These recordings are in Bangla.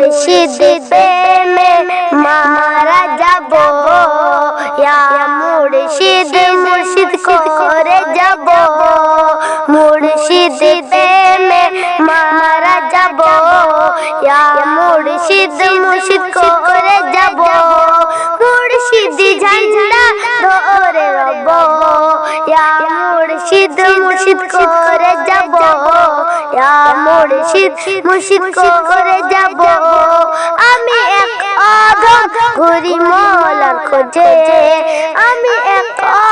মুর্শিদ প্রেমে মারা যাব, ইয়া মুর্শিদ মুর্শিদ করে যাব, মুর্শিদ প্রেমে মারা যাব, ইয়া মুর্শিদ মুর্শিদ করে যাব, মুর্শিদ ঝান্ডা ধরে রব, ইয়া মুর্শিদ মুর্শিদ করে যাব, ইয়া মুর্শিদ মুর্শিদ করে যাব। আমি এক অধম ঘুরি মওলার খোঁজে, আমি এক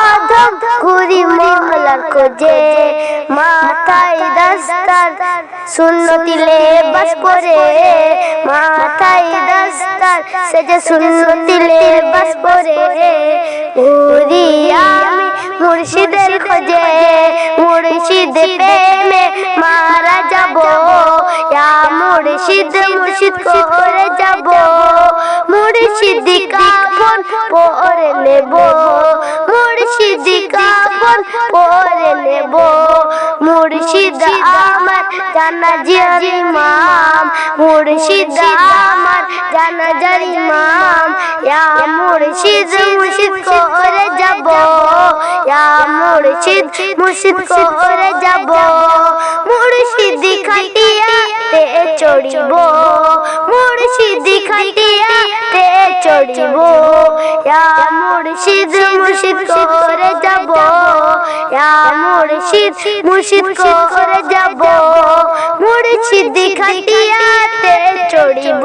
অধম ঘুরি মওলার খোঁজে, মাথায় দস্তার সুন্নতি লেবাস পরে, মাথায় দস্তার সেজে সুন্নতি লেবাস পরে, ঘুরি আমি মুর্শিদের খোঁজে, মুর্শিদ প্রেমে মারা যাব, ইয়া মুর্শিদ মুর্শিদ করে যাব, মুর্শিদ কাফন পরে নেব, মুর্শিদ কাফন পরে নেব, মুর্শিদ আমার জানাজার ইমাম, মুর্শিদ আমার জানাজার ইমাম, ইয়া মুর্শিদ মুর্শিদ করে যাব, ইয়া মুর্শিদ মুর্শিদ করে যাব, মুর্শিদ খাটিয়াতে চড়িব, মুর্শিদ খাটিয়াতে চড়িব, ইয়া মুর্শিদ মুর্শিদ করে যাব, ইয়া মুর্শিদ মুর্শিদ করে যাব, মুর্শিদ খাটিয়াতে চড়িব।